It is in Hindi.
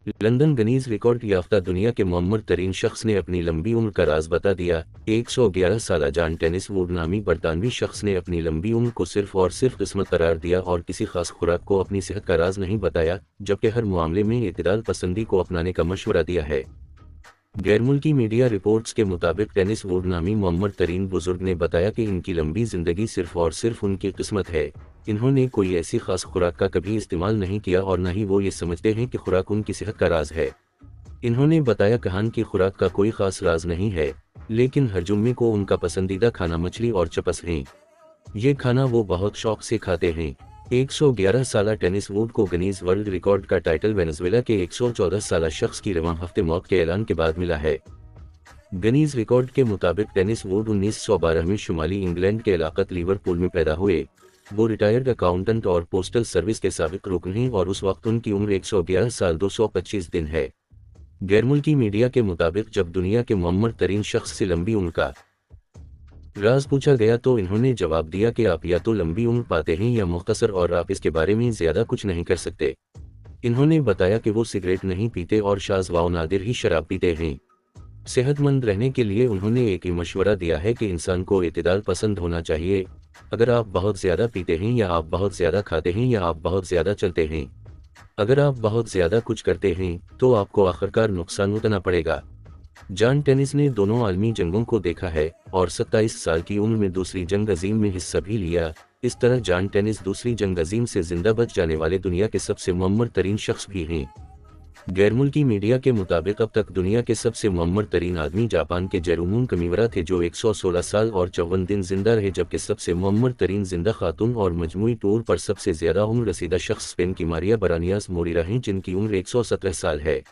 लंदन गिनीज रिकॉर्ड याफ्ता दुनिया के मुअम्मर तरीन शख्स ने अपनी लंबी उम्र का राज बता दिया। 111 साल जॉन टेनिस वुड नामी बरतानवी शख्स ने अपनी लंबी उम्र को सिर्फ और सिर्फ किस्मत करार दिया और किसी खास खुराक को अपनी सेहत का राज नहीं बताया, जबकि हर मामले में इत्तेदाल पसंदी को अपनाने का मशवरा दिया है। गैरमुल्की मीडिया रिपोर्ट्स के मुताबिक टेनिस वुड नामी मुअम्मर तरीन बुजुर्ग ने बताया कि इनकी लंबी जिंदगी सिर्फ और सिर्फ उनकी किस्मत है। इन्होंने कोई ऐसी खास खुराक का कभी इस्तेमाल नहीं किया और न ही वो ये समझते हैं कि खुराक उनकी सेहत का राज है। इन्होंने बताया कहान की खुराक का कोई खास राज नहीं है, लेकिन हर जुम्मे को उनका पसंदीदा खाना मछली और चपस है। ये खाना वो बहुत शौक से खाते हैं। 111 साला टेनिस वुड को गिनीज वर्ल्ड रिकॉर्ड का टाइटल वेनेजुएला के 114 साला शख्स की रवां हफ्ते मौत के ऐलान के बाद मिला है। गिनीज रिकॉर्ड के मुताबिक टेनिस वुड 1912 में शुमाली इंग्लैंड के इलाक़त लिवरपूल में पैदा हुए। वो रिटायर्ड अकाउंटेंट और पोस्टल सर्विस के साबिक रुकन हैं और उस वक्त उनकी उम्र 111 साल 225 दिन है। गैरमुल्की मीडिया के मुताबिक जब दुनिया के मुअम्मर तरीन शख्स से लंबी उम्र का राज पूछा गया तो इन्होंने जवाब दिया कि आप या तो लंबी उम्र पाते हैं या मुख्तसर, और आप इसके बारे में ज़्यादा कुछ नहीं कर सकते। इन्होंने बताया कि वो सिगरेट नहीं पीते और शाज़ व नादिर ही शराब पीते हैं। सेहतमंद रहने के लिए उन्होंने एक ही मशवरा दिया है कि इंसान को इत्तेदाल पसंद होना चाहिए। अगर आप बहुत ज़्यादा पीते हैं या आप बहुत ज़्यादा खाते हैं या आप बहुत ज़्यादा चलते हैं, अगर आप बहुत ज़्यादा कुछ करते हैं तो आपको आखिरकार नुकसान उठाना पड़ेगा। जॉन टेनिस ने दोनों आलमी जंगों को देखा है और 27 साल की उम्र में दूसरी जंग अजीम में हिस्सा भी लिया। इस तरह जॉन टेनिस दूसरी जंग अजीम से जिंदा बच जाने वाले दुनिया के सबसे मुअम्मर तरीन शख्स भी हैं। गैरमुल्की मीडिया के मुताबिक अब तक दुनिया के सबसे मुअम्मर तरीन आदमी जापान के जेरोमुन कमीवरा थे, जो 116 साल और 54 दिन जिंदा रहे, जबकि सबसे मुअम्मर तरीन जिंदा खातून और मजमूई तौर पर सबसे ज्यादा उम्र रसीदा शख्स स्पेन की मारिया बरानियास मोरिरा हैं, जिनकी उम्र 117 साल है।